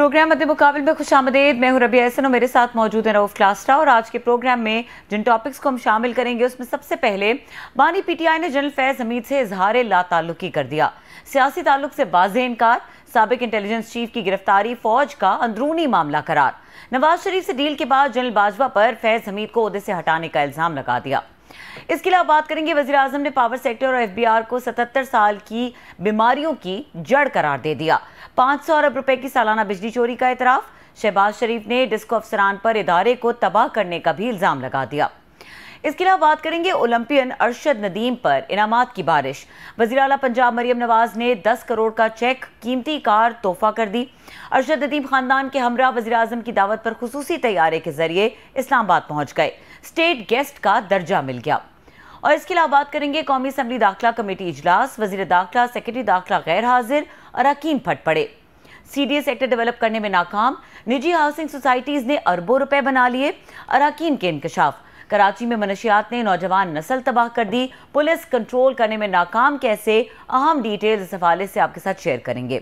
Programme मध्य मुकाबले में खुशामदीद। मैं हूं रबिया एहसन और मेरे साथ मौजूद है रऊफ क्लास्ट्रा। और आज के प्रोग्राम में जिन टॉपिक्स को हम शामिल करेंगे उसमें सबसे पहले बानी पीटीआई ने जनरल फैज हमीद से इजहार लाताल्लुकी कर दिया। सियासी ताल्लुक से वाज़ेह इनकार। साबिक इंटेलिजेंस चीफ की गिरफ्तारी फौज का अंदरूनी मामला करार। नवाज शरीफ से डील के बाद जनरल बाजवा पर फैज हमीद को ओहदे से हटाने का इल्जाम लगा दिया। इसके अलावा बात करेंगे वज़ीर आज़म ने पावर सेक्टर और एफबीआर को 77 साल की बीमारियों की जड़ करार दे दिया। 500 अरब रुपए की सालाना बिजली चोरी का एतराफ। शहबाज शरीफ ने डिस्को अफसरान पर इदारे को तबाह करने का भी इल्जाम लगा दिया। इसके अलावा बात करेंगे ओलंपियन अरशद नदीम पर इनामात की बारिश। वज़ीर आला पंजाब मरियम नवाज ने 10 करोड़ का चेक कीमती कार तोहफा कर दी। अरशद नदीम खानदान के हमरा वज़ीर आज़म की दावत पर खुसूसी तैयारे के जरिए इस्लामाबाद पहुंच गए। स्टेट गेस्ट का दर्जा मिल गया। और इसके अलावा बात करेंगे कौमी असम्बली दाखिला कमेटी इजलास। वज़ीर दाखिला, सेक्रेटरी दाखिला गैर हाजिर, अरकान फट पड़े। सीडीए सेक्टर डेवलप करने में नाकाम। निजी हाउसिंग सोसाइटीज ने अरबों रुपए बना लिए। अरकान के इंकशाफ। कराची में मनशियात ने नौजवान नस्ल तबाह कर दी। पुलिस कंट्रोल करने में नाकाम कैसे, अहम डिटेल्स इस हवाले से आपके साथ शेयर करेंगे।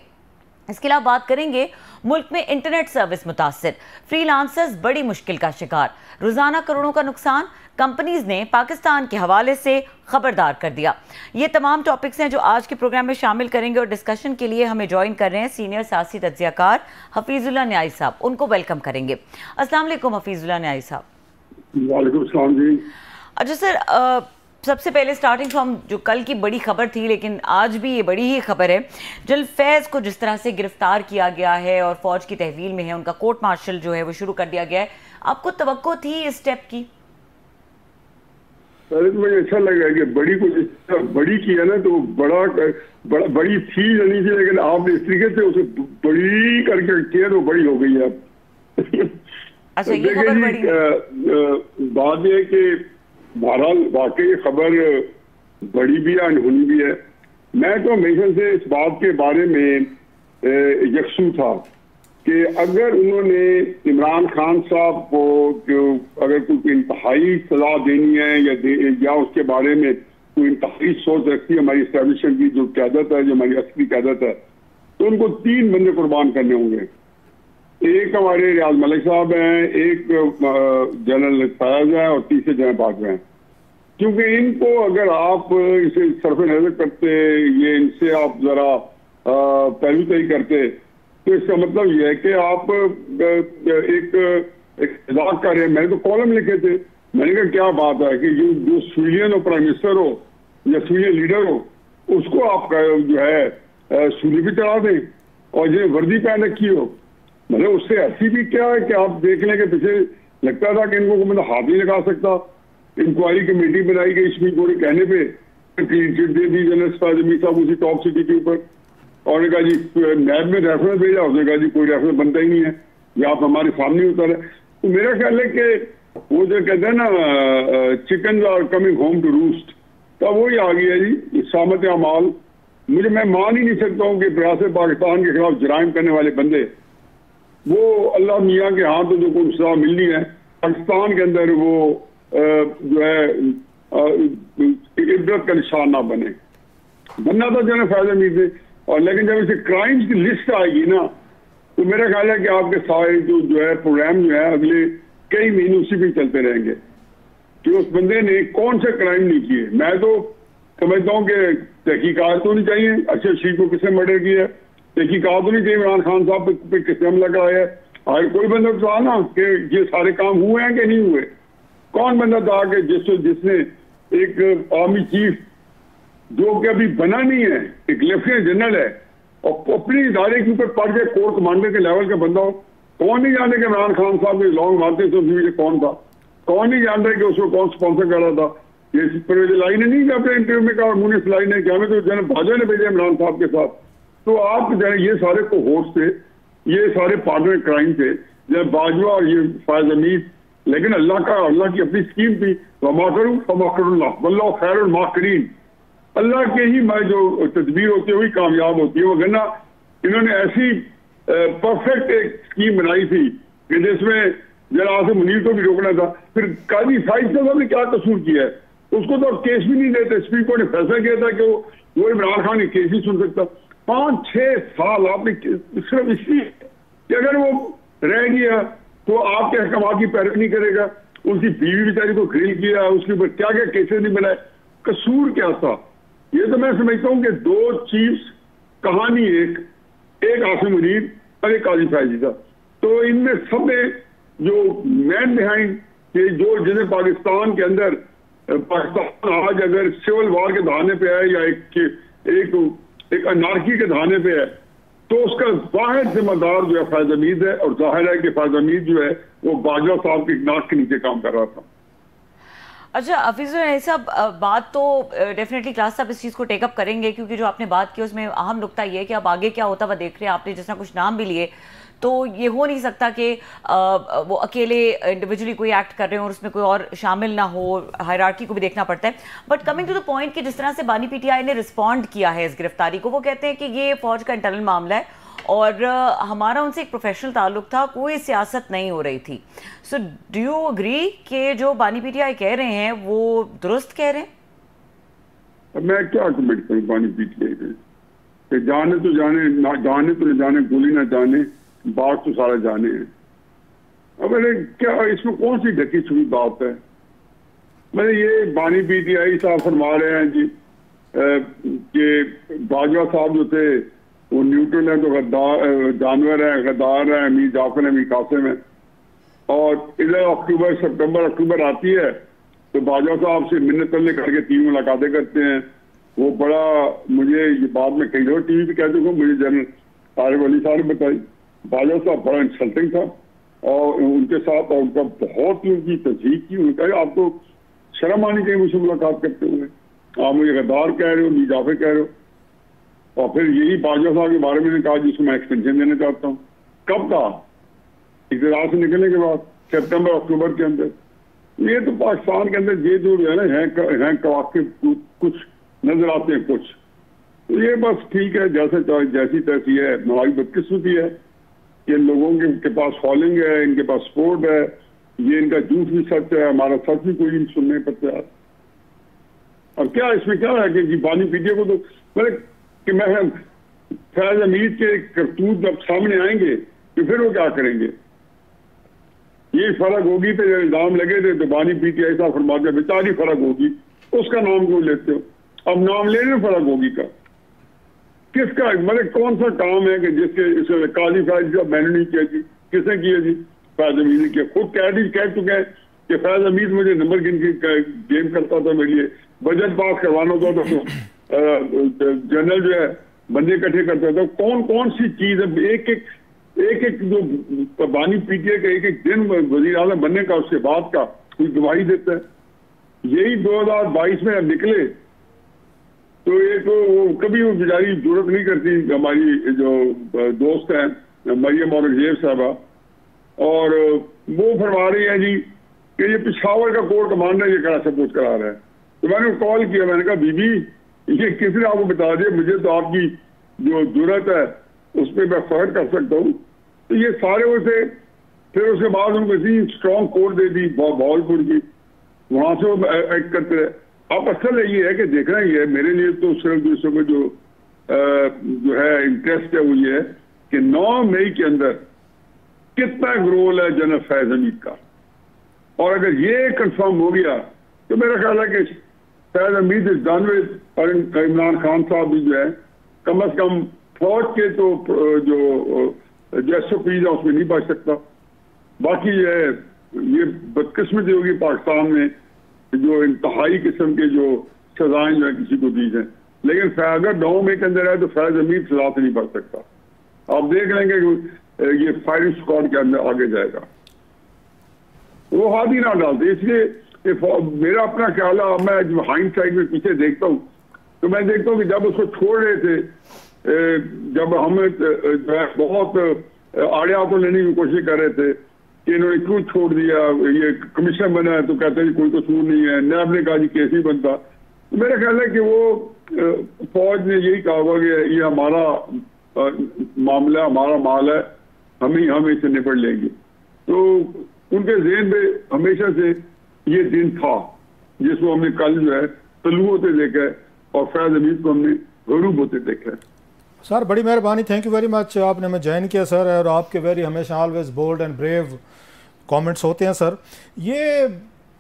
इसके अलावा बात करेंगे मुल्क में इंटरनेट सर्विस मुतासिर। फ्रीलांसर्स बड़ी मुश्किल का शिकार। रोजाना करोड़ों का नुकसान। कंपनीज ने पाकिस्तान के हवाले से खबरदार कर दिया। ये तमाम टॉपिक्स हैं जो आज के प्रोग्राम में शामिल करेंगे। और डिस्कशन के लिए हमें ज्वाइन कर रहे हैं सीनियर सियासी तज्जियाकार हफीजुल्लाह न्याई साहब। उनको वेलकम करेंगे। अस्सलाम वालेकुम हफीजुल्लाह न्याई साहब। वालेकुम सलाम जी। अच्छा सर, सबसे पहले स्टार्टिंग फ्रॉम जो कल की बड़ी खबर थी, लेकिन आज भी ये बड़ी ही खबर है। जनरल फैज को जिस तरह से गिरफ्तार किया गया है और फौज की तहवील में है, उनका कोर्ट मार्शल जो है वो शुरू कर दिया गया है। आपको तवक्को थी इस स्टेप की? पहले तो मुझे अच्छा लगा कि बड़ी को बड़ी किया ना तो बड़ी थी नहीं थी, लेकिन आपने इस तरीके से उसे बड़ी करके किया तो बड़ी हो गई है अब। अच्छा, ये खबर बड़ी बात यह है कि बहरहाल वाकई खबर बड़ी भी है, अनहोनी भी है। मैं तो हमेशा से इस बात के बारे में यकसू था कि अगर उन्होंने इमरान खान साहब को अगर कोई इंतहाई सजा देनी है या उसके बारे में कोई इंतहाई सोच रखती है हमारी एस्टेब्लिशमेंट की जो क़यादत है, जो हमारी असली क़यादत है, तो उनको 3 बंदे कुर्बान करने होंगे। एक हमारे रियाज मलिक साहब हैं, एक जनरल फैज है और तीसरे जनरल बाजवा हैं। क्योंकि इनको अगर आप इसे सरफ नजर करते, ये इनसे आप जरा पहलू तय करते, तो इसका मतलब यह है कि आप एक मजाक कर रहे हैं। मैंने तो कॉलम लिखे थे, मैंने कहा क्या बात है कि जो सिविलियन हो, प्राइम मिनिस्टर हो या सिविलियन लीडर हो, उसको आप जो है सूली भी चढ़ा दें और जो वर्दी पहन रखी हो। मतलब उससे ऐसी भी क्या है कि आप देख लें कि पीछे लगता था कि इनको मतलब हाथ नहीं लगा सकता। इंक्वायरी कमेटी बनाई गई सुप्रीम कोर्ट के कहने पे, क्लीन चिट दे दी जनरल साहब उसी टॉप सिटी के ऊपर। और ने कहा जी नैब में रेफरेंस भेजा, उसने कहा जी कोई रेफरेंस बनता ही नहीं है, ये आप हमारे सामने उतर है। तो मेरा ख्याल है कि वो जो कहते हैं ना chicken are coming home to roost, तब वही आ गया जी सामत अमाल। मैं मान ही नहीं सकता हूँ कि प्रयास पाकिस्तान के खिलाफ जराइम करने वाले बंदे वो अल्लाह मियाँ के हाथ जो कोई सजा मिलनी है पाकिस्तान के अंदर वो जो है इबरत का निशान ना बनना था जनरल फैज हमीद ने। और लेकिन जब इसे क्राइम्स की लिस्ट आएगी ना, तो मेरा ख्याल है कि आपके सारे जो है प्रोग्राम जो है अगले कई महीने उसी पे चलते रहेंगे कि उस बंदे ने कौन से क्राइम नहीं किए। मैं तो समझता हूँ कि तहकीकात तो नहीं चाहिए अरशद शरीफ को किसने मर्डर किया है, तहकीकात तो नहीं चाहिए इमरान खान साहब पे किसने हमला कराया है। अगर कोई बंदा था ना कि ये सारे काम हुए हैं कि नहीं हुए, कौन बंदा था कि जिसने एक आर्मी चीफ जो कि अभी बना नहीं है, एक लेफ्टिनेंट जनरल है और अपने इदारे के ऊपर पड़ गए कोर कमांडर के लेवल का बंदा हो, कौन नहीं जानते कि इमरान खान साहब के लॉन्ग मारते थे कौन था, कौन नहीं जानता कि उसको कौन स्पॉन्सर कर रहा था। ये परवेज लाई ने नहीं अपने इंटरव्यू में कहा, मुनीस लाई ने क्या, तो जनरल बाजवा ने भेजा इमरान साहब के साथ। तो आप जो है ये सारे कोहोर्ट्स थे, ये सारे पार्टनर क्राइम थे, जब बाजवा और ये फैज हमीद। लेकिन अल्लाह की अपनी स्कीम थी, वल्लाहु खैरुल माकिरीन। अल्लाह के ही जो तदबीर होती है वही कामयाब होती है। वरना इन्होंने ऐसी परफेक्ट एक स्कीम बनाई थी कि जिसमें जरा आसिम मुनीर को भी रोकना था। फिर काजी साहिब साहब ने क्या कसूर किया है, उसको तो केस भी नहीं देते। सुप्रीम कोर्ट ने फैसला किया था कि वो इमरान खान के केस ही सुन सकता। 5-6 साल आपने सिर्फ इसलिए कि अगर वो रह गया तो आपके अहकाम की पैरवी नहीं करेगा, उसकी बीवी बेचारी को ग्रिल किया, उसके ऊपर क्या क्या केसेस नहीं बनाए, कसूर क्या था? ये तो मैं समझता हूँ कि दो चीफ्स कहानी, एक आसिम मुनीर और एक काजी फैजी था। तो इनमें सब में जो मैन बिहाइंड कि जो जिन्हें पाकिस्तान के अंदर, पाकिस्तान आज अगर सिविल वॉर के दहाने पे है या एक अनार्की के दहाने पे है, तो उसका वाहिद जिम्मेदार जो है फैज हमीद है। और जाहिर है कि फैज हमीद जो है वो बाजवा साहब की नाक के नीचे काम कर रहा था। अच्छा हफीजुल साहब, बात तो डेफिनेटली क्लास साहब इस चीज़ को टेकअप करेंगे, क्योंकि जो आपने बात की उसमें अहम नुकता ये है कि अब आगे क्या होता हुआ देख रहे हैं। आपने जिस तरह कुछ नाम भी लिए, तो ये हो नहीं सकता कि वो अकेले इंडिविजुअली कोई एक्ट कर रहे हो और उसमें कोई और शामिल ना हो, हायरार्की को भी देखना पड़ता है। But coming to the point कि जिस तरह से बानी पीटीआई ने रिस्पॉन्ड किया है इस गिरफ्तारी को, वो कहते हैं कि ये फौज का इंटरनल मामला है और हमारा उनसे एक प्रोफेशनल ताल्लुक था, कोई सियासत नहीं हो रही थी। सो डू यू अग्री कि जो बानी पीटीआई कह रहे हैं वो दुरुस्त कह रहे हैं? मैं क्या कमेंट करूं बानी पीटीआई पे? जाने तो जाने, ना जाने तो न जाने, गोली ना जाने, बात तो सारा जाने है। अब क्या इसमें कौन सी ढकी छुपी बात है? मैंने ये बानी पीटीआई साहब फरमा रहे हैं जी कि बाजवा साहब जो थे वो न्यूट्रल है, तो गद्दार जानवर है, गद्दार है, अमीर जाफर है, अमीर कासिम है। और इधर सितंबर आती है तो बाजवा साहब से मिन्नत तल्ले करके 3 मुलाकातें करते हैं। वो बड़ा, मुझे ये बात में कई और टीवी पे कह चुका हूँ, मुझे जनरल आरिफ अली साहब ने बताई, बाजवा साहब बड़ा इंसल्टिंग था और उनके साथ उनका बहुत ही उनकी तस्दीक की। उनका आपको शर्म आनी चाहिए मुझसे मुलाकात करते हुए, आप मुझे गद्दार कह रहे हो, अमीर जाफर कह रहे हो। और फिर यही बाजवा साहब के बारे में कहा जिसको मैं एक्सटेंशन देना चाहता हूँ। कब कहा? इक़्तिदार से निकलने के बाद, सितंबर अक्टूबर के अंदर। ये तो पाकिस्तान के अंदर ये जो है ना, कुछ नजर आते हैं कुछ। तो ये बस ठीक है, जैसी तैसी है। हमारी बदकिस्मती है कि लोगों के पास फॉलोइंग है, इनके पास सपोर्ट है, ये इनका झूठ भी सच है, हमारा सच भी कोई सुनने पर तैयार। और क्या इसमें क्या है कि बानी पीटीआई को तो मैंने कि मैं फैज हमीद के करतूत जब सामने आएंगे तो फिर वो क्या करेंगे? ये फर्क होगी तो इल्जाम लगे थे तो बानी पीटीआई साहब फरमाते बेचारी फर्क होगी, उसका नाम क्यों लेते हो? अब नाम लेने में फर्क होगी का किसका? मतलब कौन सा काम है कि जिसके काजी फैज साहब मैंने नहीं किया जी, किसने किया जी? फैज हमीद ने किया। खुद कह चुके हैं कि फैज हमीद मुझे नंबर गिन के गेम करता था, मेरे लिए बजट पास करवाना होता था तो जनरल जो है बंदे इकट्ठे करता था। कौन सी चीज है? एक जो बानी पीटीआई का एक दिन वजीर आज़म बनने का, उसके बाद का कोई गवाही देता है। यही 2022 में निकले तो एक वो कभी वो बेचारी जरूरत नहीं करती, हमारी जो दोस्त है मरियम औरंगजेब साहबा, और वो फरमा रही है जी कि ये पिशावर का कोर कमांडर ये करा सपोर्ट करा रहा है। तो मैंने कॉल किया, मैंने कहा बीबी ये किसने आपको बता दिया? मुझे तो आपकी जो जरूरत है उस पर मैं फर्क कर सकता हूँ। तो ये सारे वो थे। फिर उसके बाद उनको इतनी स्ट्रॉन्ग कोर्ट दे दी भावलपुर की, वहां से वो एक्ट करते रहे। अब असल ये है कि देखना ही है, मेरे लिए तो सिर्फ दूसरों में जो है इंटरेस्ट है वो ये है कि 9 मई के अंदर कितना रोल है जनरल फैज हमीद का। और अगर ये कंफर्म हो गया तो मेरा ख्याल है कि Faiz Hamid is done with, और इमरान खान साहब भी जो है कम अज कम फौज के तो जो SOPs है उसमें नहीं बच सकता। बाकी ये बदकिस्मती होगी पाकिस्तान में जो इंतहाई किस्म के जो सजाएं जो है किसी को दी जाए, लेकिन अगर 9 मई के अंदर है तो फैज हमीद सजा से नहीं बच सकता। आप देख लेंगे कि ये फायरिंग स्क्वाड के अंदर आगे जाएगा, वो हाथ ही ना डालते। इसलिए मेरा अपना ख्याल है, मैं जब हाइंडसाइड में पीछे देखता हूँ तो मैं देखता हूँ कि जब उसको छोड़ रहे थे, जब हम जो है बहुत आड़े हाथों लेने की कोशिश कर रहे थे कि इन्होंने क्यों छोड़ दिया, ये कमिश्नर बना है तो कहते हैं कोई कसूर नहीं है, नैब ने कहा जी केस ही बनता। तो मेरा ख्याल है कि वो फौज ने यही कहा हुआ कि ये हमारा मामला, हमारा माल है, हम इसे निपट लेंगे। तो उनके ज़हन में हमेशा से ये दिन था जिसको हमने कल जो है तलू होते देखा है और फैज हमीद को हमने गरूब होते देखा है। सर बड़ी मेहरबानी, थैंक यू वेरी मच, आपने हमें ज्वाइन किया सर, और आपके वेरी हमेशा always bold and brave comments होते हैं सर। ये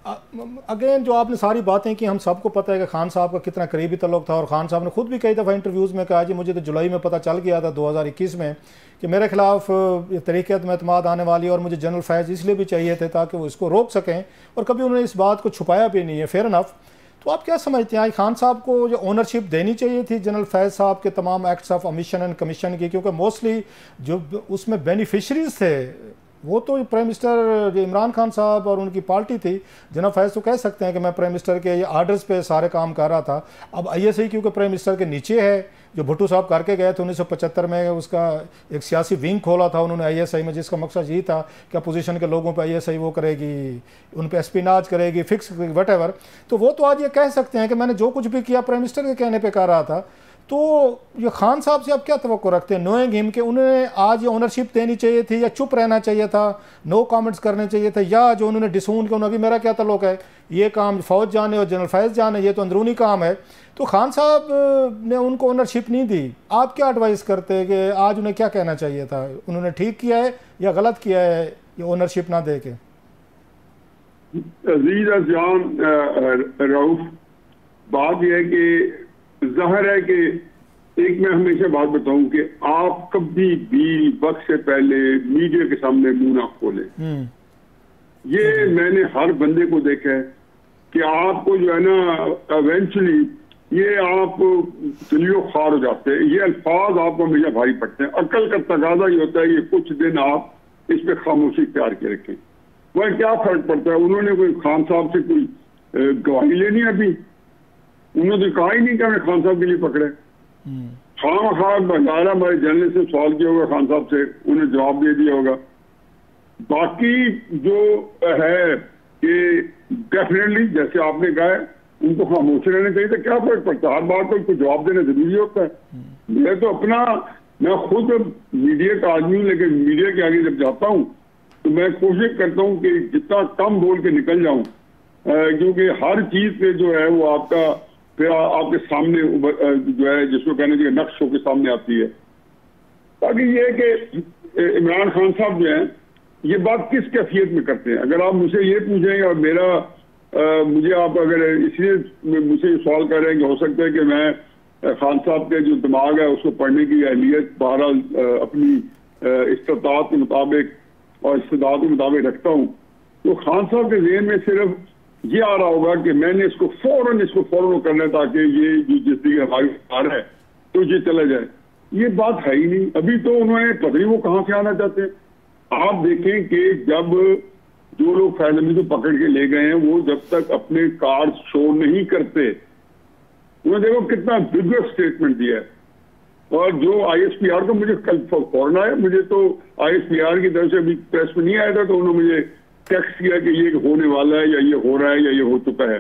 अगेन जो आपने सारी बातें की, हम सबको पता है कि खान साहब का कितना करीबी तल्लुक था, और खान साहब ने खुद भी कई दफ़ा इंटरव्यूज़ में कहा जी मुझे तो जुलाई में पता चल गया था 2021 में कि मेरे खिलाफ तहरीक एतमाद आने वाली, और मुझे जनरल फैज़ इसलिए भी चाहिए थे ताकि वो इसको रोक सकें, और कभी उन्होंने इस बात को छुपाया भी नहीं है। Fair enough. तो आप क्या समझते हैं खान साहब को जो ओनरशिप देनी चाहिए थी जनरल फैज़ साहब के तमाम acts of omission and commission की, क्योंकि मोस्टली जो उसमें बेनिफिशरीज थे वो तो प्राइम मिनिस्टर इमरान खान साहब और उनकी पार्टी थी। जनरल फैज़ तो कह सकते हैं कि मैं प्राइम मिनिस्टर के आर्डर्स पे सारे काम कर रहा था। अब ISI क्योंकि प्राइम मिनिस्टर के नीचे है, जो भुट्टो साहब करके गए थे 1975 में, उसका एक सियासी विंग खोला था उन्होंने ISI में, जिसका मकसद यही था कि अपोजिशन के लोगों पे ISI वो करेगी, उन पे एस्पिनाज करेगी, फिक्स वट एवर। तो वो तो आज ये कह सकते हैं कि मैंने जो कुछ भी किया प्राइम मिनिस्टर के कहने पे कर रहा था। तो ये खान साहब से आप क्या तवक्को रखते हैं, नोइंग हिम, कि उन्होंने आज ये ओनरशिप देनी चाहिए थी, या चुप रहना चाहिए था, नो कमेंट्स करने चाहिए थे, या जो उन्होंने डिसून के उन्होंने मेरा क्या तल्लुक है, ये काम फौज जाने और जनरल फैज़ जाने, ये तो अंदरूनी काम है, तो खान साहब ने उनको ओनरशिप नहीं दी। आप क्या एडवाइस करते हैं कि आज उन्हें क्या कहना चाहिए था, उन्होंने ठीक किया है या गलत किया है ये ओनरशिप ना दे के? रऊफ, बात यह है कि जाहिर है कि एक मैं हमेशा बात बताऊं कि आप कभी भी वक्त से पहले मीडिया के सामने मुंह ना खोले। ये मैंने हर बंदे को देखा है कि आपको जो है ना इवेंचुअली ये आप चलियो खार हो जाते हैं, ये अल्फाज आपको हमेशा भारी पड़ते हैं। अक्ल का तकाजा ये होता है ये कुछ दिन आप इस पे खामोशी इख्तियार के रखें। वह क्या फर्क पड़ता है, उन्होंने कोई खान साहब से कोई गवाही लेनी है, अभी उन्होंने तो कहा ही नहीं कि हमें खान साहब के लिए पकड़े। खाम बंगारा हमारे जर्नलिस्ट से सवाल किया होगा खान साहब से, उन्हें जवाब दे दिया होगा। बाकी जो है कि डेफिनेटली जैसे आपने कहा है उनको खामोश रहना चाहिए, तो क्या फर्क पड़ता है, हर बार को जवाब देना जरूरी होता है। मैं तो मैं खुद मीडिया का आदमी हूँ, लेकिन मीडिया के आगे जब जाता हूँ तो मैं कोशिश करता हूँ कि जितना कम बोल के निकल जाऊं, क्योंकि हर चीज पे जो है वो आपका फिर आपके सामने जो है जिसको कहने चाहिए नक्श के सामने आती है। बाकी ये है कि इमरान खान साहब जो है ये बात किस कैफियत में करते हैं। अगर आप मुझसे ये पूछें और मुझे आप अगर इसलिए मुझसे सवाल कर रहे हैं कि हो सकता है कि मैं खान साहब के जो दिमाग है उसको पढ़ने की अहलियत बहरहाल अपनी इस्तात के मुताबिक और इस्तेदाद के मुताबिक रखता हूँ, तो खान साहब के ज़हन में सिर्फ ये आ रहा होगा कि मैंने इसको फौरन करना है ताकि ये जो जिसकी हमारी कार है तो ये चला जाए। ये बात है ही नहीं। अभी तो उन्होंने पता नहीं वो कहाँ से आना चाहते हैं। आप देखें कि जब जो लोग फैज़ हमीद को पकड़ के ले गए हैं वो जब तक अपने कार्ड शो नहीं करते, उन्होंने देखो कितना विगरस स्टेटमेंट दिया है। और जो ISPR को मुझे कल फौरन आया, मुझे तो ISPR की तरफ से अभी प्रेस में नहीं आया था, तो उन्होंने मुझे टेक्स्ट किया कि ये होने वाला है या ये हो रहा है या ये हो चुका है।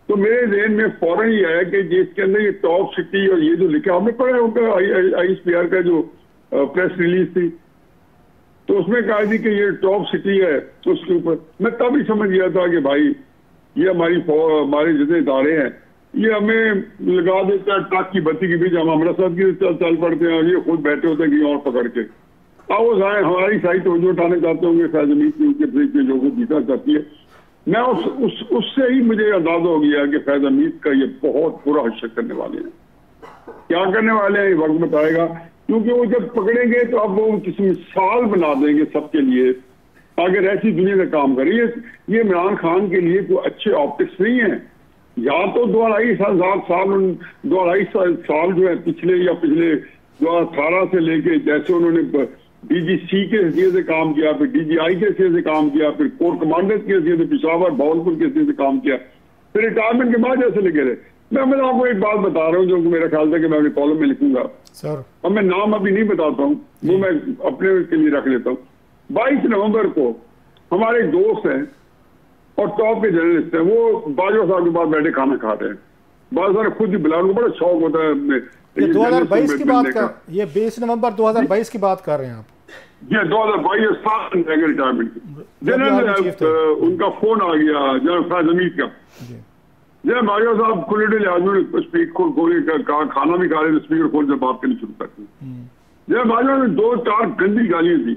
तो मेरे ज़हन में फौरन ही आया कि जिसके अंदर ये टॉप सिटी और ये जो लिखा आपने पढ़ा उनका ISPR का जो प्रेस रिलीज थी, तो उसमें कहा थी कि ये टॉप सिटी है। तो उसके ऊपर मैं तब ही समझ गया था कि भाई ये हमारे जितने इदारे हैं ये हमें लगा देता है ट्रक की बत्ती के बीच, हम अमृतसर की चल पड़ते हैं और ये खुद बैठे होते हैं कहीं और पकड़ के। वो हमारी साइड तवज्जो उठाने चाहते होंगे फैज़ हमीद की, उनके ब्रिज में लोगों को जीतना चाहती है। मैं उससे ही मुझे अंदाजा हो गया कि फैज़ हमीद का ये बहुत बुरा हश्र करने वाले हैं। क्या करने वाले हैं ये वक्त बताएगा, क्योंकि वो जब पकड़ेंगे तो अब वो किसी मिसाल बना देंगे सबके लिए, अगर ऐसी दुनिया में काम करें। ये इमरान खान के लिए कोई अच्छे ऑप्टिक्स नहीं है। या तो 2-2.5 साल जो है पिछले 2018 से लेके जैसे उन्होंने DGC के हैसियत से काम किया, फिर DGI के हैसियत से काम किया, फिर कोर कमांडर के हैसियत से पिशावर भावलपुर के हैसियत से काम किया, फिर रिटायरमेंट के बाद जैसे लगे रहे। मैं आपको एक बात बता रहा हूँ जो मेरा ख्याल था कि मैं अपने कॉलम में लिखूंगा सर, और मैं नाम अभी नहीं बताता हूँ, वो मैं अपने के लिए रख लेता हूँ। 22 नवंबर को हमारे दोस्त हैं और टॉप के जर्नलिस्ट हैं, वो बाजवा साहब के पास बैठे खाना खा रहे हैं। बाजवा साहब खुद ही बुलाने को बड़ा शौक होता है। 2022 की बात कर, ये 20 नवंबर 2022 की बात कर रहे हैं आप? ये 2022 साल रिटायरमेंट की जनरल उनका फोन आ गया जनरल फैज़ हमीद का, जय बाजवा साहब खुले डे लिहाज में स्पीक खोल खाना भी खा रहे थे, स्पीकर खोल से बात करनी शुरू करते। जय बाजवा में 2-4 गंदी गालियां थी।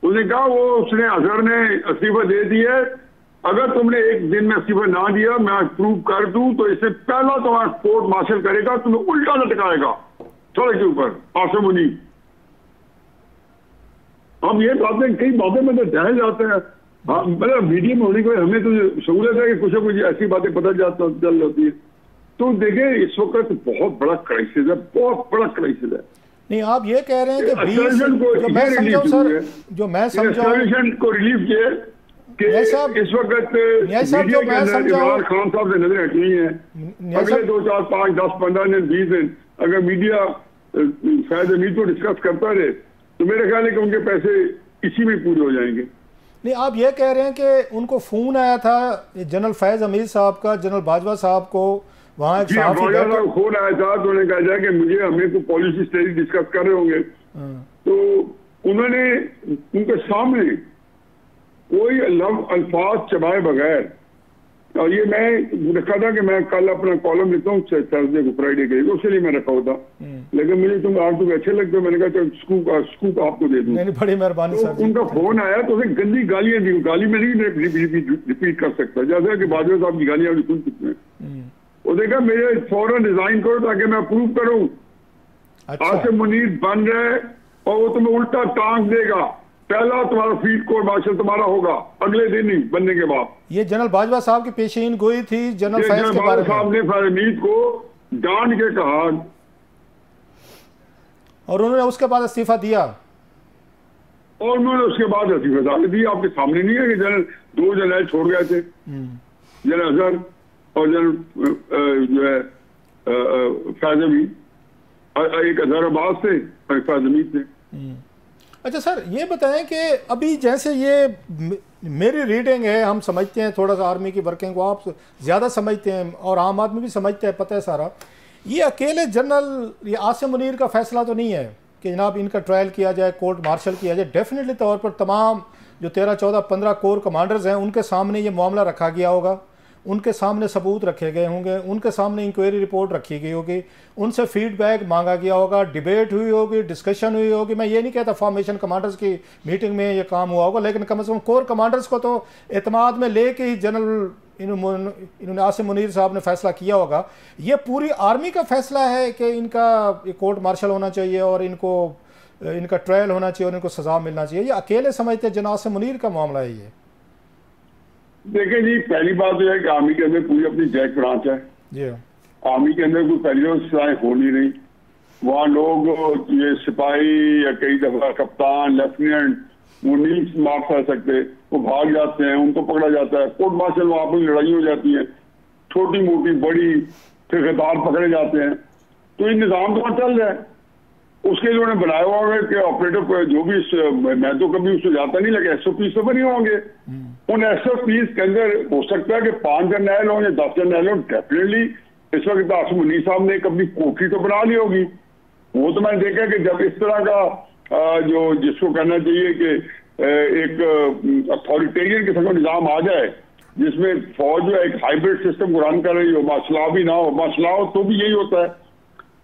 उसने कहा उसने अजहर ने इस्तीफा दे दिया, अगर तुमने एक दिन में इस्तीफा ना दिया मैं प्रूव कर दूं तो इससे पहला तुम्हारा कोर्ट मार्शल करेगा, तुम्हें उल्टा लटकाएगा सड़क के ऊपर आसिम मुनीर। अब ये बातें कई बातें में तो ढह जाते हैं। हाँ मतलब मीडिया में होने के बाद हमें तो सहूलत है कि कुछ ना कुछ ऐसी बातें पता चल जाती है। तो देखें इस वक्त बहुत बड़ा क्राइसिस है, बहुत बड़ा क्राइसिस है। नहीं आप ये कह रहे हैं कि जो मैं समझाऊं सर, जो मैं समझाऊं को रिलीफ किया कि इस वक्त मीडिया के अंदर इमरान खान साहब से नजरें हटनी है। अगले 2, 4, 5, 10, 15 दिन 20 दिन अगर मीडिया फैज हमीद को डिस्कस करता रहे तो मेरे ख्याल है कि उनके पैसे इसी में पूरे हो जाएंगे। नहीं आप ये कह रहे हैं कि उनको फोन आया था जनरल फैज हमीद साहब का जनरल बाजवा साहब को, वहाँ एक फोन आया था तो उन्होंने कहा जाए कि मुझे हमें को पॉलिसी स्टडी डिस्कस कर रहे होंगे, तो उन्होंने उनके सामने कोई अल्फाज चबाए बगैर, और ये मैं रखा था कि मैं कल अपना कॉलम लिखता हूँ थर्सडे को फ्राइडे के, उसके लिए मैं रखा होता, लेकिन मुझे तुम्हें अच्छे लगते, मैंने कहा चलो स्कूप आपको दे दूं। नहीं बड़ी मेहरबानी सर। उनका फोन आया तो उसे गंदी गालियां दी, गाली में नहीं रिपीट कर सकता, जैसे कि बाजवा साहब की गालियां सुन चुके हैं। वो देखा मेरे फौरन रिजाइन करो ताकि मैं अप्रूव करूं। आसिम मुनीर बन रहे और वो तुम्हें उल्टा टांग देगा, पहला तुम्हारा फील्ड कोर्ट मार्शल तुम्हारा होगा अगले दिन ही बनने के बाद। ये जनरल बाजवा साहब की पेशीन गोई थी जनरल फैज के बारे में। साहब ने फैज को डांट के कहा और उन्होंने उसके बाद इस्तीफा दिया, और उन्होंने उसके बाद इस्तीफा दिया। आपके सामने नहीं है कि जनरल 2 जनरल छोड़ गए थे, जनरल अजहर और जनरल जो है फैज हमीद, एक अजहर अब्बास थे और फैज हमीद थे। अच्छा सर ये बताएं कि अभी जैसे ये मेरी रीडिंग है, हम समझते हैं थोड़ा सा आर्मी की वर्किंग को आप ज़्यादा समझते हैं और आम आदमी भी समझते हैं, पता है सारा, ये अकेले जनरल ये आसिम मुनीर का फैसला तो नहीं है कि जनाब इनका ट्रायल किया जाए, कोर्ट मार्शल किया जाए। डेफिनेटली तौर पर तमाम जो 13, 14, 15 कोर कमांडर्स हैं उनके सामने ये मामला रखा गया होगा, उनके सामने सबूत रखे गए होंगे, उनके सामने इंक्वायरी रिपोर्ट रखी गई होगी, उनसे फीडबैक मांगा गया होगा, डिबेट हुई होगी, डिस्कशन हुई होगी। मैं ये नहीं कहता फॉर्मेशन कमांडर्स की मीटिंग में ये काम हुआ होगा, लेकिन कम से कम कोर कमांडर्स को तो एतमाद में लेके ही जनरल इन्होंने आसिम मुनीर साहब ने फैसला किया होगा। ये पूरी आर्मी का फैसला है कि इनका कोर्ट मार्शल होना चाहिए और इनका ट्रायल होना चाहिए और इनको सजा मिलना चाहिए, ये अकेले समझते जनाब आसिम मुनीर का मामला है ये? देखिए जी, पहली बात तो है कि आर्मी के अंदर पूरी अपनी जैक ब्रांच है जी। आर्मी के अंदर कोई पहली सजाएं हो नहीं रही, वहाँ लोग ये सिपाही या कई दफा कप्तान लेफ्टिनेंट वो नहीं मार कर सकते, वो भाग जाते हैं, उनको पकड़ा जाता है, कोर्ट मार्शल वहाँ पर लड़ाई हो जाती है, छोटी मोटी बड़ी, फिर गद्दार पकड़े जाते हैं। तो ये निजाम तो चल रहा है, उसके लिए उन्होंने बनाया हुआ है कि ऑपरेटर जो भी, मैं तो कभी उससे जाता नहीं, लगे SOP तो बने होंगे, उन SOPs के अंदर हो सकता है कि 5 जर्नैल हो या 10 जर्नैल हो। डेफिनेटली इस वक्त आसिम मुनीर साहब ने अपनी कोठी तो बना ली होगी, वो तो मैंने देखा कि जब इस तरह का जो जिसको कहना चाहिए कि एक अथॉरिटेरियन किस्म का निजाम आ जाए जिसमें फौज जो एक हाइब्रिड सिस्टम को रन कर रही हो, मार्शल भी ना हो, मार्शल हो तो भी यही होता है,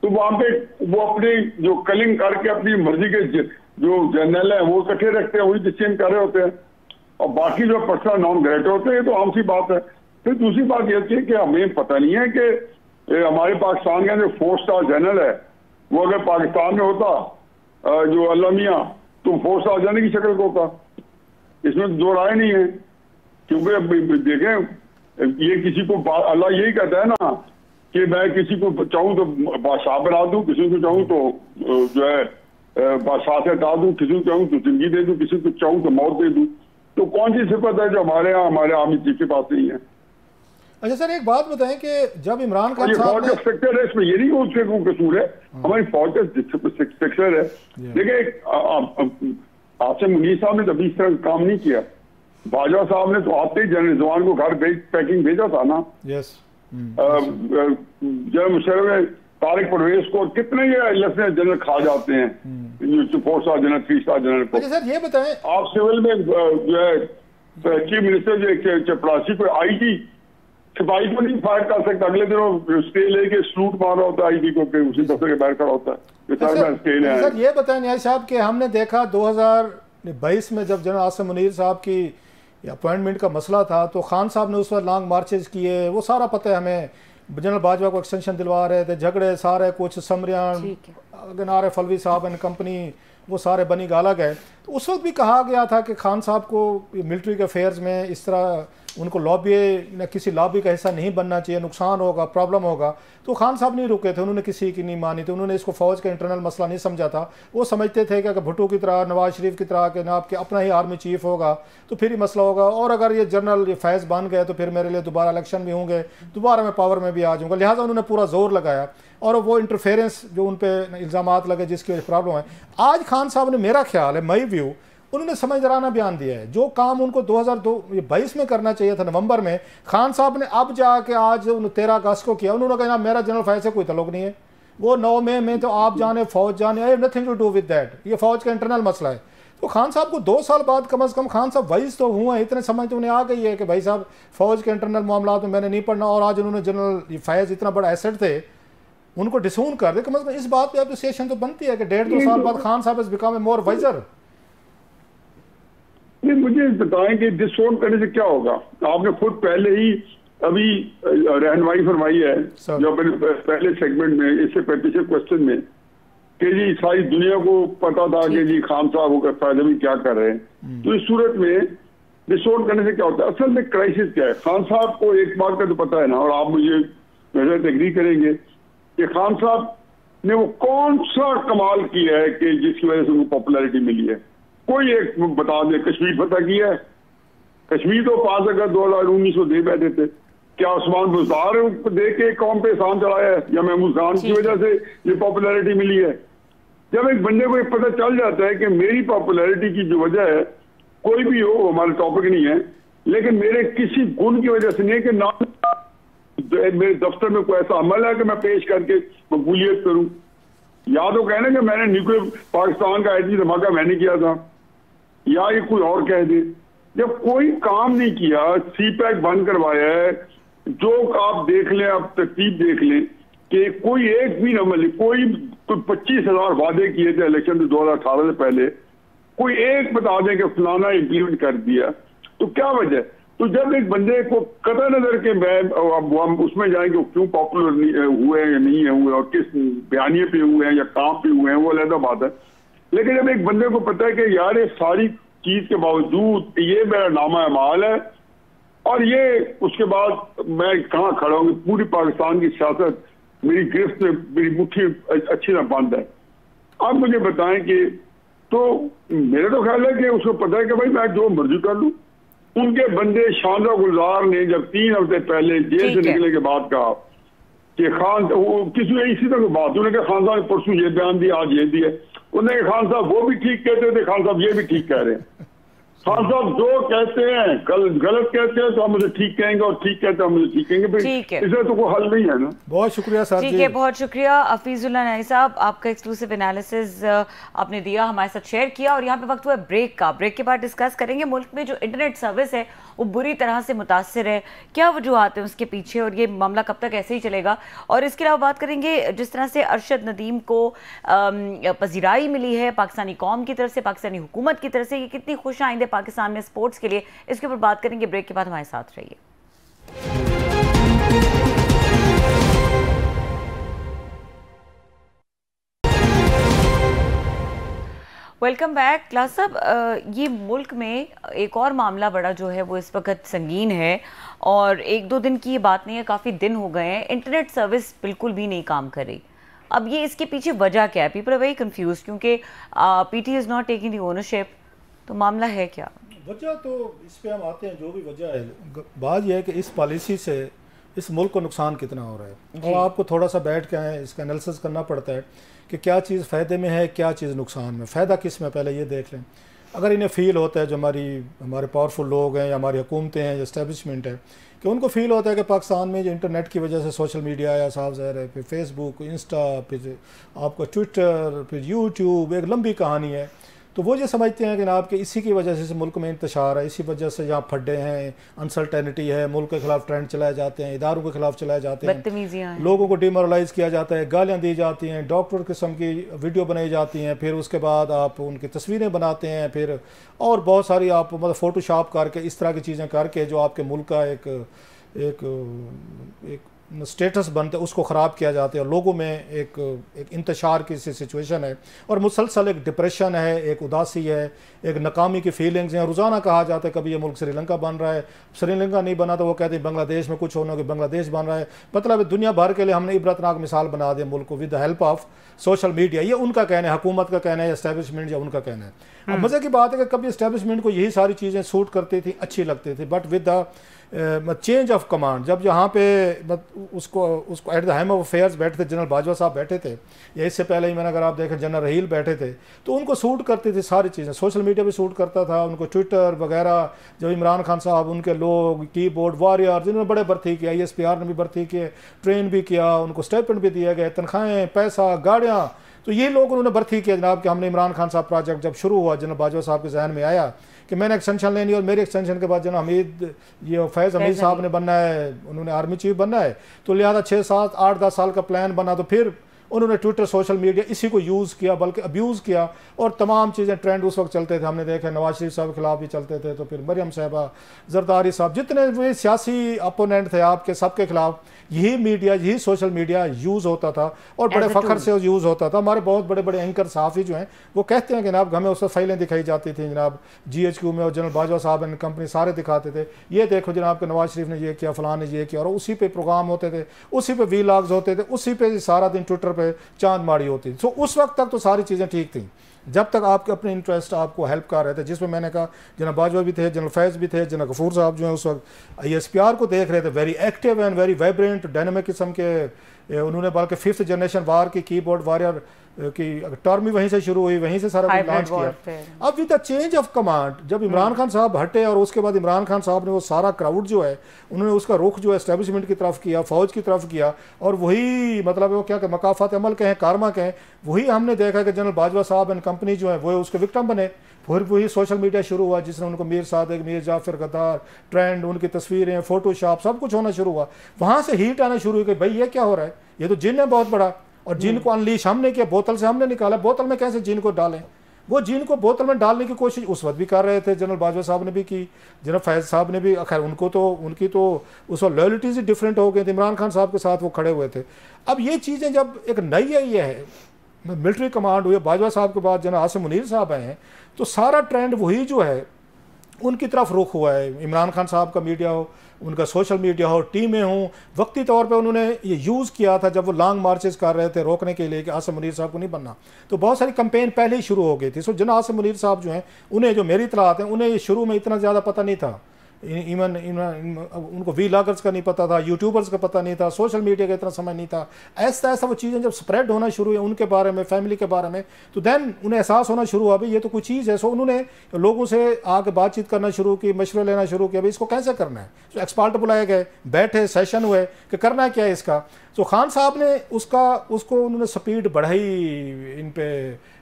तो वहां पे वो अपने जो कलिंग करके अपनी मर्जी के जो जर्नल है वो इकट्ठे रखते हैं, वही डिसीजन कर रहे होते हैं, और बाकी जो पर्सनल नॉन ग्रेट होते हैं, तो आम सी बात है। फिर दूसरी बात यह थी कि हमें पता नहीं है कि हमारे पाकिस्तान का जो 4 स्टार जनरल है वो अगर पाकिस्तान में होता जो अल्लाह मियां, तो 4 स्टार जनरल की शक्ल को होता, इसमें तो 2 राय नहीं है। क्योंकि देखें ये किसी को अल्लाह यही कहता है ना कि मैं किसी को चाहूँ तो बादशाह बना दूं, किसी को चाहूँ तो जो है बादशाह से हटा दूं, किसी को चाहूँ तो जिंदगी दे दूं, किसी को चाहूँ तो मौत दे दूं। तो कौन सी सिफत है जो हमारे यहाँ हमारे आर्मी चीफ के पास नहीं है? अच्छा सर एक बात बताएं कि जब इमरान खान साहब फौज का स्ट्रक्चर है, इसमें ये नहीं उसके कसूर है, हमारी फौज का स्ट्रक्चर है। देखिए आसिम मुनीर साहब ने कभी इस तरह काम नहीं किया, बाजवा साहब ने तो आते ही जनरल जवान को घर पैकिंग भेजा था ना। यस जनरल मुशर्रफ ने तारिक परवेज को कितने ये लेफ्टिनेंट जनरल खा जाते हैं, 4 स्टार जनरल 3 स्टार जनरल को। सर ये बताएं आप सिविल में जो है चीफ मिनिस्टर जो चपरासी को IG सिपाही को नहीं फायर कर सकता, अगले दिनों स्टे लेके सलूट मार रहा होता है आईजी को, उसी दफ्तर के बाहर खड़ा होता है। सर ये बताएं न्याय साहब कि हमने देखा 2022 में जब जनरल आसिम मुनीर साहब की अपॉइंटमेंट का मसला था तो खान साहब ने उस वक्त लॉन्ग मार्चेज किए, वो सारा पता है हमें। जनरल बाजवा को एक्सटेंशन दिलवा रहे थे, झगड़े सारे, कुछ समरियान गनार फलवी साहब एंड कंपनी, वो सारे बनी गाला गए। तो उस वक्त भी कहा गया था कि खान साहब को मिलिट्री के अफेयर्स में इस तरह उनको लॉबी न किसी लॉबी का हिस्सा नहीं बनना चाहिए, नुकसान होगा, प्रॉब्लम होगा। तो खान साहब नहीं रुके थे, उन्होंने किसी की नहीं मानी थी, उन्होंने इसको फ़ौज का इंटरनल मसला नहीं समझा था। वो समझते थे कि भुट्टो की तरह, नवाज शरीफ की तरह कि नाब के अपना ही आर्मी चीफ होगा तो फिर ही मसला होगा, और अगर ये जनरल ये फैज़ बन गए तो फिर मेरे लिए दोबारा इलेक्शन भी होंगे, दोबारा मैं पावर में भी आ जाऊँगा। लिहाजा उन्होंने पूरा जोर लगाया और वो इंटरफेरेंस जो उन पर इल्ज़ामात लगे जिसकी प्रॉब्लम है। आज खान साहब ने, मेरा ख्याल है, माई व्यू, उन्होंने समझदाराना बयान दिया है। जो काम उनको 2022 में करना चाहिए था नवंबर में, खान साहब ने अब जाके आज 13 अगस्त को किया। उन्होंने कहा मेरा जनरल फैज से कोई तल्लुक नहीं है, वो 9 मई में तो आप जाने, फौज जाने, I have nothing to do with that, ये फौज का इंटरनल मसला है। तो खान साहब को 2 साल बाद कम से कम खान साहब वाइज तो हुए, इतने समझ तो उन्हें आ गई है कि भाई साहब फौज के इंटरनल मामला में मैंने नहीं पढ़ना, और आज उन्होंने जनरल फैज इतना बड़ा एसेट थे उनको डिसोन कर दे। कम से कम इस बात पर एप्रिसिएशन तो बनती है कि 1.5-2 साल बाद खान साहब is become a more wiser. नहीं, मुझे बताएं कि डिसोन करने से क्या होगा। आपने खुद पहले ही अभी रहनुमाई फरमाई है जो अपने पहले सेगमेंट में, इससे पिछले क्वेश्चन में, कि जी सारी दुनिया को पता था कि जी खान साहब फायदे में क्या कर रहे हैं। तो इस सूरत में डिसोन करने से क्या होता है? असल में क्राइसिस क्या है? खान साहब को एक बात का तो पता है ना, और आप मुझे मेरे एग्री करेंगे कि खान साहब ने वो कौन सा कमाल किया है कि जिसकी वजह से उनको पॉपुलैरिटी मिली है। कोई एक बता दे। कश्मीर फतह किया है, कश्मीर तो 5 अगस्त 2019 को दे बैठे थे। क्या उस्मान बुज़दार दे के कौम पे एहसान चढ़ाया है, या महमूद खान की वजह से ये पॉपुलैरिटी मिली है? जब एक बंदे को पता चल जाता है कि मेरी पॉपुलैरिटी की जो वजह है, कोई भी हो, हमारा टॉपिक नहीं है, लेकिन मेरे किसी गुण की वजह से नहीं कि ना मेरे दफ्तर में कोई ऐसा अमल है कि मैं पेश करके मकबूलियत करूं, या तो कहना कि मैंने न्यूक्लियर पाकिस्तान का एटमी धमाका मैंने किया था, या ये कोई और कह दे। जब कोई काम नहीं किया, CPAC बंद करवाया है, जो आप देख लें, आप तरतीब देख लें कि कोई एक भी अमल, कोई 25,000 वादे किए थे इलेक्शन 2018 से पहले, कोई एक बता दें कि फलाना इम्प्लीमेंट कर दिया, तो क्या वजह? तो जब एक बंदे को कतई नजर के मैं अब हम उसमें जाएंगे क्यों पॉपुलर हुए हैं या नहीं हुए, और किस बयानिए पे हुए हैं या काम पे हुए हैं, वो अलग बात है। लेकिन जब एक बंदे को पता है कि यार ये सारी चीज के बावजूद ये मेरा नामा अमाल है, और ये उसके बाद मैं कहाँ खड़ा हूँ, पूरी पाकिस्तान की सियासत मेरी गिरफ्त में, मेरी मुट्ठी अच्छी तरह बंद है। अब मुझे बताएं कि, तो मेरा तो ख्याल है कि उसको पता है कि भाई मैं जो मर्जी कर लूँ। उनके बंदे शानदार गुलजार ने जब 3 हफ्ते पहले जेल से निकलने के बाद कहा कि खान, किसी इसी तरह की बात, उन्होंने कहा खान साहब ने परसों ये बयान दिया, आज ये दिया। उन्होंने कहा खान साहब वो भी ठीक कहते थे, खान साहब ये भी ठीक कह रहे हैं। खान साहब जो कहते हैं गलत कहते हैं तो हम मुझे ठीक कहेंगे, और ठीक कहते हैं हम मुझे ठीक कहेंगे। इसलिए तो कोई हल नहीं है ना। बहुत शुक्रिया सर। ठीक है, बहुत शुक्रिया हफीजुल्लाह नई साहब, आपका एक्सक्लूसिव एनालिसिस आपने दिया, हमारे साथ शेयर किया। और यहाँ पे वक्त हुआ ब्रेक का। ब्रेक के बाद डिस्कस करेंगे मुल्क में जो इंटरनेट सर्विस है वो बुरी तरह से मुतासर है, क्या वजूहत है उसके पीछे, और ये मामला कब तक ऐसे ही चलेगा। और इसके अलावा बात करेंगे जिस तरह से अरशद नदीम को पजीराई मिली है पाकिस्तानी कौम की तरफ से, पाकिस्तानी हुकूमत की तरफ से, ये कितनी खुश आइंदे पाकिस्तान में स्पोर्ट्स के लिए, इसके ऊपर बात करेंगे। ब्रेक के बाद हमारे साथ रहिए। Welcome back. क्लास साहब, ये मुल्क में एक और मामला बड़ा जो है वो इस वक्त संगीन है, और 1-2 दिन की ये बात नहीं है, काफ़ी दिन हो गए हैं, इंटरनेट सर्विस बिल्कुल भी नहीं काम कर रही। अब ये इसके पीछे वजह क्या है? पीपल आर वेरी कंफ्यूज, क्योंकि PT is not taking the ownership, तो मामला है क्या? वजह तो इस पे हम आते हैं, जो भी वजह है, बात यह है कि इस पॉलिसी से इस मुल्क को नुकसान कितना हो रहा है, और आपको थोड़ा सा बैठ के इसका एनालिसिस करना पड़ता है कि क्या चीज़ फ़ायदे में है, क्या चीज़ नुकसान में। फ़ायदा किस में, पहले ये देख लें। अगर इन्हें फ़ील होता है, जो हमारे पावरफुल लोग हैं या हमारी हुकूमतें हैं या इस्टेब्लिशमेंट है, कि उनको फ़ील होता है कि पाकिस्तान में जो इंटरनेट की वजह से सोशल मीडिया या साफ ज़ाहिर है, फिर फेसबुक, इंस्टा, फिर आपका ट्विटर, फिर यूट्यूब, एक लंबी कहानी है, तो वो ये समझते हैं कि जनाब कि इसी की वजह से मुल्क में इंतशार है, इसी वजह से यहाँ फड्डे हैं, अनसर्टेनिटी है, मुल्क के खिलाफ ट्रेंड चलाए जाते हैं, इदारों के खिलाफ चलाए जाते हैं, लोगों को डिमोरलाइज किया जाता है, गालियाँ दी जाती हैं, डॉक्टर किस्म की वीडियो बनाई जाती हैं, फिर उसके बाद आप उनकी तस्वीरें बनाते हैं, फिर और बहुत सारी आप मतलब फ़ोटोशॉप करके इस तरह की चीज़ें करके जो आपके मुल्क का एक स्टेटस बनते उसको ख़राब किया जाता है और लोगों में एक इंतशार की सिचुएशन है और मुसलसल एक डिप्रेशन है, एक उदासी है, एक नाकामी की फीलिंग्स हैं। रोज़ाना कहा जाता है कभी ये मुल्क श्रीलंका बन रहा है, श्रीलंका नहीं बना तो वो कहते हैं बांग्लादेश में कुछ होना कि बांग्लादेश बन रहा है। मतलब दुनिया भर के लिए हमने इबरतनाक मिसाल बना दिया मुल्क को with the help of social media. ये उनका कहना है, हुकूमत का कहना है, एस्टेब्लिशमेंट या उनका कहना है। अब मज़े की बात है कि कभी एस्टेब्लिशमेंट को यही सारी चीज़ें सूट करती थी, अच्छी लगती थी, but with the change of command, जब यहाँ पे उसको at the helm of affairs बैठे थे, जनरल बाजवा साहब बैठे थे, या इससे पहले ही मैंने अगर आप देखें जनरल रहील बैठे थे, तो उनको सूट करती थी सारी चीज़ें। सोशल मीडिया भी सूट करता था उनको, ट्विटर वगैरह। जब इमरान खान साहब, उनके लोग, कीबोर्ड वॉरियर जिन्होंने बड़े भर्ती किया, ISPR ने भी भर्ती किए, ट्रेन भी किया, उनको स्टाइपेंड भी दिए गए, तनख्वाहें, पैसा, गाड़ियाँ, तो ये लोग उन्होंने भर्ती किया जनाब कि हमने इमरान खान साहब प्रोजेक्ट जब शुरू हुआ, जनरल बाजवा साहब के जहन में आया कि मैंने एक्सटेंशन लेनी और मेरी एक्सटेंशन के बाद जनरल ये फैज़ हमीद साहब ने बनना है, उन्होंने आर्मी चीफ बनना है, तो लिहाजा 6, 7, 8, 10 साल का प्लान बना। तो फिर उन्होंने ट्विटर, सोशल मीडिया इसी को यूज़ किया, बल्कि अब्यूज़ किया, और तमाम चीज़ें ट्रेंड उस वक्त चलते थे। हमने देखा नवाज शरीफ साहब के खिलाफ भी चलते थे, तो फिर मरियम साहबा, जरदारी साहब, जितने भी सियासी अपोनेंट थे आपके, सबके खिलाफ यही मीडिया, यही सोशल मीडिया यूज़ होता था और बड़े फ़ख्र से यूज़ होता था। हमारे बहुत बड़े बड़े एंकर सहाफ़ी जो हैं वो कहते हैं कि जनाब हमें उस वक्त फाइलें दिखाई जाती थी जनाब GHQ में, और जनरल बाजवा साहब एंड कंपनी सारे दिखाते थे, ये देखो जनाब कि नवाज शरीफ ने ये किया, फ़लाँ ने ये किया, और उसी पे प्रोग्राम होते थे, उसी पे वीलॉग्स होते थे, उसी पे सारा दिन ट्विटर पे चांद मारी होती थी। तो उस वक्त तक तो सारी चीज़ें ठीक थी, जब तक आपके अपने इंटरेस्ट आपको हेल्प कर रहे थे, जिसमें मैंने कहा जनरल बाजवा भी थे, जनरल फैज़ भी थे, जनरल गफूर साहब जो है उस वक्त ISPR को देख रहे थे, very active and very vibrant dynamic किस्म के। उन्होंने बल्कि 5th जनरेशन वार की कीबोर्ड वॉरियर की टर्म ही वहीं से शुरू हुई, वहीं से सारा कुछ लॉन्च किया। अब with the change of command, जब इमरान खान साहब हटे और उसके बाद इमरान खान साहब ने वो सारा क्राउड जो है उन्होंने उसका रुख जो है एस्टेब्लिशमेंट की तरफ किया, फौज की तरफ किया, और वही मतलब वो क्या मकाफात अमल कहें, कारमा कहें, वही हमने देखा कि जनरल बाजवा साहब एंड कंपनी जो है वो उसके विक्टिम बने। फिर वही सोशल मीडिया शुरू हुआ जिसने उनको मीर सादिक, मीर जाफर गद्दार, ट्रेंड, उनकी तस्वीरें, फोटोशॉप, सब कुछ होना शुरू हुआ। वहाँ से हीट आना शुरू हुई कि भाई ये क्या हो रहा है, ये तो जिन है बहुत बड़ा, और जिन को अनलीश हमने किया, बोतल से हमने निकाला, बोतल में कैसे जिन को डालें। वो जिन को बोतल में डालने की कोशिश उस वक्त भी कर रहे थे, जनरल बाजवा साहब ने भी की, जनरल फैज़ साहब ने भी, खैर उनकी तो उस वक्त लॉयल्टीज ही डिफरेंट हो गई थी, इमरान खान साहब के साथ वो खड़े हुए थे। अब ये चीज़ें जब एक नई आई है, मिलिट्री कमांड हुई, बाजवा साहब के बाद जनरल आसिम मुनीर साहब आए हैं, तो सारा ट्रेंड वही जो है उनकी तरफ रुख हुआ है। इमरान खान साहब का मीडिया हो, उनका सोशल मीडिया हो, टीमें हों, वक्ती तौर पे उन्होंने ये यूज़ किया था जब वो लॉन्ग मार्चेस कर रहे थे रोकने के लिए कि आसिम मुनीर साहब को नहीं बनना, तो बहुत सारी कैंपेन पहले ही शुरू हो गई थी। सो जनरल आसिम मुनीर साहब जो हैं, उन्हें जो मेरी इतलात हैं, उन्हें शुरू में इतना ज़्यादा पता नहीं था, उनको वीलॉगर्स का नहीं पता था, यूट्यूबर्स का पता नहीं था, सोशल मीडिया का इतना समय नहीं था। ऐसा ऐसा वो चीज़ें जब स्प्रेड होना शुरू हुई उनके बारे में, फैमिली के बारे में, तो देन उन्हें एहसास होना शुरू हुआ भाई ये तो कोई चीज़ है। सो उन्होंने लोगों से आके बातचीत करना शुरू की, मशवरे लेना शुरू किया, भाई इसको कैसे करना है। तो एक्सपर्ट बुलाए गए, बैठे, सेशन हुए कि करना क्या है इसका। तो खान साहब ने उसको उन्होंने स्पीड बढ़ाई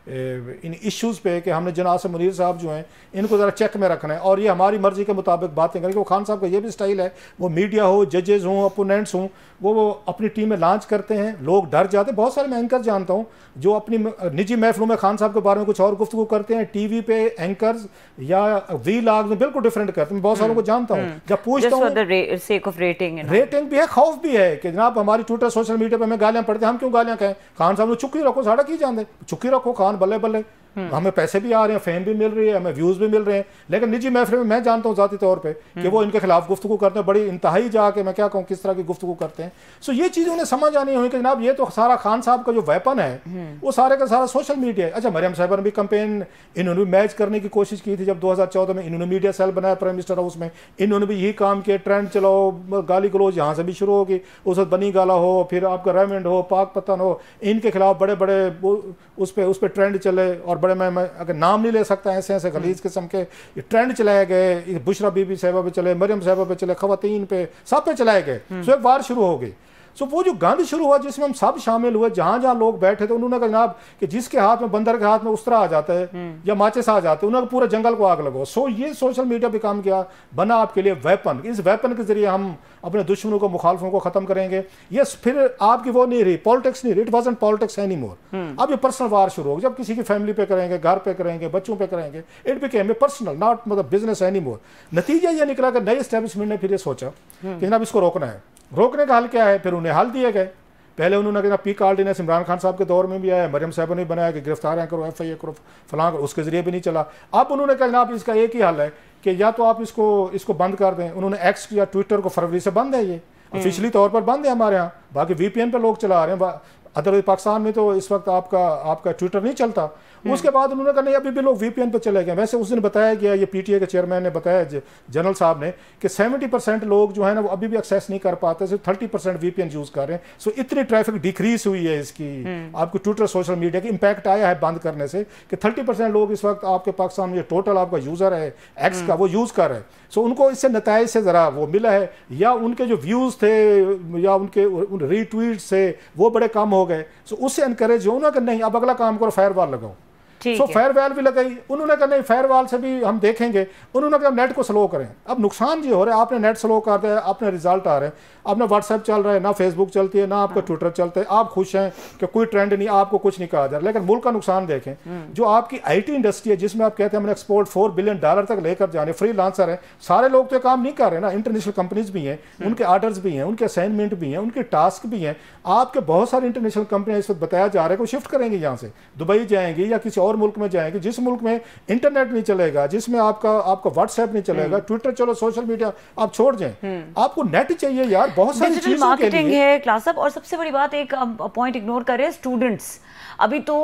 इन इश्यूज़ पे कि हमने जनाब आसिम मुनीर साहब जो हैं इनको ज़रा चेक में रखना है और ये हमारी मर्ज़ी के मुताबिक बातें करें। वो खान साहब का ये भी स्टाइल है, वो मीडिया हो, जजेस हों, अपोनेंट्स हों, वो अपनी टीम में लॉन्च करते हैं, लोग डर जाते हैं। बहुत सारे मैं एंकर जानता हूँ जो अपनी निजी महफिलों में खान साहब के बारे में कुछ और गुफ्तगू करते हैं, टीवी पे एंकर्स या वीलॉग में बिल्कुल डिफरेंट करते हैं। बहुत सारों को जानता हूँ, जब पूछता हूँ रेटिंग भी है, खौफ भी है कि जनाब हमारी ट्विटर, सोशल मीडिया पर हमें गालियाँ पड़ती हैं, हम क्यों गालियाँ कहें। खान साहब ने चुक्की रखो, साढ़ा की जानते, चुक्की रखो खान, बल्ले बल्ले, हमें पैसे भी आ रहे हैं, फेम भी मिल रही है, हमें व्यूज़ भी मिल रहे हैं, लेकिन निजी महफिल में मैं जानता हूँ ज़ाती तौर पे कि वो इनके खिलाफ गुफ्तगू करते हैं, बड़ी इंतहाई जाके मैं क्या कहूँ किस तरह की गुफ्तगू करते हैं। सो ये चीज़ें उन्हें समझ आनी हुई कि जनाब ये तो सारा खान साहब का जो वेपन है वो सारे का सारा सोशल मीडिया है। अच्छा, मरियम साहिबा ने भी कैंपेन इन्होंने भी मैच करने की कोशिश की थी जब 2014 में इन्होंने मीडिया सेल बनाया प्राइम मिनिस्टर हाउस में, इन्होंने भी यही काम किया, ट्रेंड चलाओ, गाली गलोज यहाँ से भी शुरू होगी, उस वक्त बनी गाला हो, फिर आपका रेमंड हो, पाक पतन हो, इनके खिलाफ बड़े बड़े उस पर ट्रेंड चले, और बड़े मैं अगर नाम नहीं ले सकता, ऐसे ऐसे गलीज किस्म के ट्रेंड चलाए गए, बुशरा बीबी साहिबा पे चले, मरियम साहिबा पे चले, खवातीन पे, सब पे चलाए गए। सो एक वार शुरू हो गई। सो वो जो गंद शुरू हुआ जिसमें हम सब शामिल हुए, जहां जहां लोग बैठे थे, उन्होंने कहा जनाब कि जिसके हाथ में, बंदर के हाथ में उस्तरा आ जाता है या माचिस आ जाते हैं, उन्होंने पूरे जंगल को आग लगाओ। सो ये सोशल मीडिया भी काम किया, बना आपके लिए वेपन। इस वेपन के जरिए हम अपने दुश्मनों को, मुखालफों को खत्म करेंगे। ये फिर आपकी वो नहीं रही, पॉलिटिक्स नहीं रही, it wasn't politics any more. अब ये पर्सनल वार शुरू होगी, जब किसी की फैमिली पे करेंगे, घर पे करेंगे, बच्चों पे करेंगे, it became a personal, not मतलब बिजनेस एनी मोर। नतीजा ये निकला कि नई एस्टेब्लिशमेंट ने फिर ये सोचा कि जनाब इसको रोकना है। रोकने का हल क्या है? फिर उन्हें हल दिए गए। पहले उन्होंने कहा पीक ऑर्डिनेंस इमरान खान साहब के दौर में भी आया, मरियम साहब ने बनाया कि गिरफ्तार करो, FIA करो, फलां करो, उसके जरिए भी नहीं चला। अब उन्होंने कहा जनाब इसका एक ही हल है कि या तो आप इसको बंद कर दें। उन्होंने एक्स या ट्विटर को फरवरी से बंद है, ये ऑफिशियली तौर पर बंद है हमारे यहाँ, बाकी VPN पे लोग चला रहे हैं। अदरवाइज पाकिस्तान में तो इस वक्त आपका ट्विटर नहीं चलता। उसके बाद उन्होंने कहा नहीं अभी भी लोग VPN पे चले गए। वैसे उस दिन बताया गया, ये PTA के चेयरमैन ने बताया, जनरल साहब ने, कि 70% लोग जो है ना वो अभी भी एक्सेस नहीं कर पाते, सिर्फ 30% VPN यूज कर रहे हैं। सो इतनी ट्रैफिक डिक्रीज हुई है इसकी, आपको ट्विटर सोशल मीडिया की इम्पैक्ट आया है बंद करने से, कि 30% लोग इस वक्त आपके पाकिस्तान में टोटल आपका यूजर है एक्स का, वो यूज कर रहे हैं। सो उनको इससे नताइज से ज़रा वो मिला है, या उनके जो व्यूज़ थे या उनके रीट्वीट से वो बड़े कम हो गए। सो उससे इनकरेज हो ना कि नहीं अब अगला काम करो, फायरवॉल लगाओ। सो फायरवॉल भी लगाई। उन्होंने कहा नहीं फायरवॉल से भी हम देखेंगे। उन्होंने कहा नेट को स्लो करें। अब नुकसान ये हो रहा है, आपने नेट स्लो कर दिया, अपने रिजल्ट आ रहे हैं, अपना व्हाट्सएप चल रहा है, ना फेसबुक चलती है, ना आपका ट्विटर चलता है, आप खुश हैं कि कोई ट्रेंड नहीं, आपको कुछ नहीं कहा जा रहा। लेकिन मुल्क का नुकसान देखें, जो आपकी IT इंडस्ट्री है जिसमें आप कहते हैं हमने एक्सपोर्ट $4 बिलियन तक लेकर जाने, फ्री लांसर है, सारे लोग तो काम नहीं कर रहे ना, इंटरनेशनल कंपनीज भी हैं, उनके ऑर्डर्स भी हैं, उनके असाइनमेंट भी हैं, उनके टास्क भी हैं। आपके बहुत सारी इंटरनेशनल कंपनियां इस वक्त बताया जा रहा है कि वो शिफ्ट करेंगे यहाँ से, दुबई जाएंगी या किसी और मुल्क में जाएंगे जिस मुल्क में इंटरनेट नहीं चलेगा, जिसमें आपका व्हाट्सएप नहीं चलेगा, ट्विटर चलो सोशल मीडिया आप छोड़ जाएं, आपको नेट चाहिए यार बहुत सारी चीजों के लिए। है क्लास अप। और सबसे बड़ी बात, एक पॉइंट इग्नोर कर रहे हैं, स्टूडेंट्स। अभी तो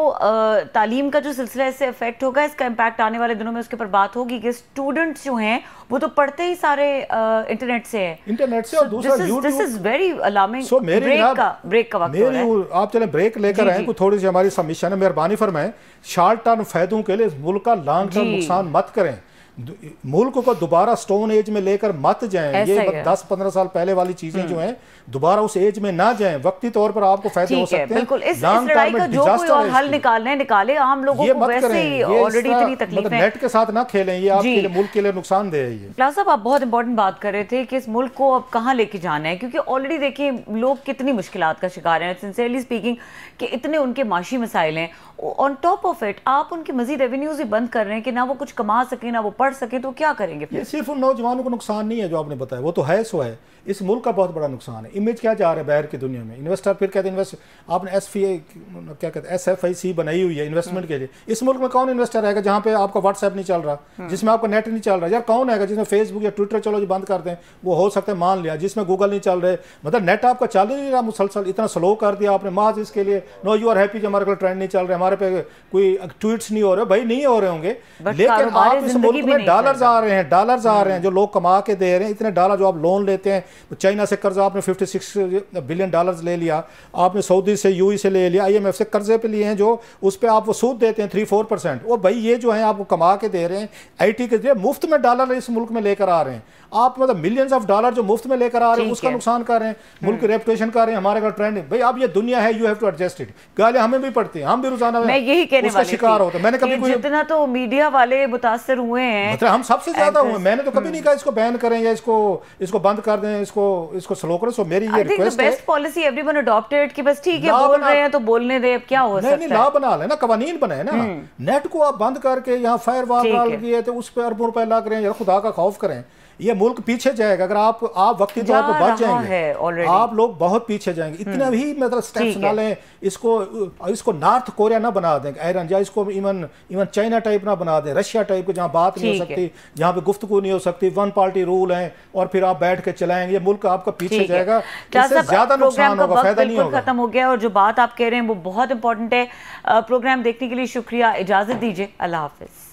तालीम का जो सिलसिला इससे इफेक्ट होगा, इसका इम्पैक्ट आने वाले दिनों में उसके ऊपर बात होगी कि स्टूडेंट्स जो हैं वो तो पढ़ते ही सारे इंटरनेट से है। और दूसरा this is very alarming. Break का वक्त हो रहा है। आप चले ब्रेक लेकर आए, थोड़ी सी हमारी सबमिशन है, मेहरबानी फरमाएं, शॉर्ट टर्म फायदों के लिए मुल्क का लॉन्ग टर्म नुकसान मत करें। मुल्क को दोबारा स्टोन एज में लेकर मत जाएं। ये 10-15 साल पहले वाली चीजें जो हैं दोबारा उस एज में ना जाएं। वक्ती तौर पर आपको फायदे हो सकते हैं। बिल्कुल, इस लड़ाई का जो कोई और हल निकाले, आम लोगों को वैसे ही ऑलरेडी इतनी तकलीफ है। नेट के साथ ना खेलें, ये आपके लिए, मुल्क के लिए नुकसानदेह है ये। क्लास साहब, आप बहुत इंपॉर्टेंट बात कर रहे थे कि इस मुल्क को अब कहाँ लेके जाना है, क्योंकि ऑलरेडी देखिए लोग कितनी मुश्किलात का शिकार हैं, सिंसियरली स्पीकिंग, कि इतने उनके माशी मसाइल हैं। ऑन टॉप ऑफ इट आप उनकी मजीद रेवेन्यूज ही बंद कर रहे हैं कि ना वो कुछ कमा सके, ना वो पढ़ सके, तो क्या करेंगे फिर? ये सिर्फ उन नौजवानों को नुकसान नहीं है जो आपने बताया, वो तो है सो है, इस मुल्क का बहुत बड़ा नुकसान है। इमेज क्या जा रहा है बाहर की दुनिया में, इन्वेस्टर फिर कहते हैं आपने क्या कहते हैं SFIC बनाई हुई है इन्वेस्टमेंट के लिए। इस मुल्क में कौन इन्वेस्टर आएगा जहाँ पे आपका व्हाट्सएप नहीं चल रहा, जिसमें आपका नेट नहीं चल रहा? यार कौन आएगा जिसमें फेसबुक या ट्विटर चलो जो बंद कर दें, वो हो सकता है मान लिया, जिसमें गूगल नहीं चल रहे, मतलब नेट आपका चल ही नहीं रहा, मुसलसल इतना स्लो कर दिया आपने माज इसके लिए। नो यू आर हैप्पी कि हमारे ट्रेंड नहीं चल रहे, हमारे पे कोई ट्वीट्स नहीं हो रहे, भाई नहीं हो रहे होंगे, लेकिन आप इस मुल्क में डॉलर्स आ रहे हैं, जो लोग कमा के दे रहे हैं, इतने डॉलर जो आप लोन लेते हैं, चाइना से कर्जा आपने $56 बिलियन ले लिया, आपने सऊदी से UAE से ले लिया, IMF से कर्जे पे लिए हैं, जो उस पर आप वो सूद देते हैं 3-4%, वो भाई ये जो है आपको कमा के दे रहे हैं, IT के जरिए मुफ्त में डॉलर इस मुल्क में लेकर आ रहे हैं आप, मतलब मिलियंस ऑफ डॉलर जो मुफ्त में लेकर आ रहे हैं उसका नुकसान कर रहे हैं, मुल्क की रेपुटेशन कर रहे हैं, हमारे का ट्रेंड। भाई अब ये दुनिया है, you have to adjust it. गालियां हमें भी पड़ती हैं, हम भी रोजाना मैं यही कहने वाली शिकार होते हैं। मैंने कभी जितना तो मीडिया वाले मुतासर हुए हैं, मतलब हम सबसे ज्यादा हुए, मैंने तो कभी नहीं कहा इसको बैन करें या इसको बंद कर दें, इसको स्लो करें। सो मेरी ये रिक्वेस्ट है, बेस्ट पॉलिसी एवरीवन अडॉप्टेड कि बस ठीक है बोल रहे हैं तो बोलने दे, अब क्या हो सकता है। नहीं लॉ बना लेना, कवानीन बनाए ना, नेट को आप बंद करके यहाँ फायरवॉल डाल दिए तो उस पर अरबों रुपए लग रहे हैं, खुदा का खौफ करें। ये मुल्क पीछे जाएगा अगर आप वक्ती तौर पर बच जाएंगे, आप लोग बहुत पीछे जाएंगे। इतना भी मतलब स्टेप्स ना लें, इसको नॉर्थ कोरिया ना बना दें ईरान, या इसको इवन चाइना टाइप ना बना दें, रशिया टाइप को, जहाँ बात नहीं हो सकती, जहाँ पे गुफ्तगू नहीं हो सकती, 1 पार्टी रूल है और फिर आप बैठ के चलाएंगे, ये मुल्क आपका पीछे जाएगा, इससे ज्यादा नुकसान होगा, फायदा नहीं होगा। खत्म हो गया, और जो बात आप कह रहे हैं वो बहुत इंपॉर्टेंट है। प्रोग्राम देखने के लिए शुक्रिया, इजाजत दीजिए, अल्लाह हाफिज।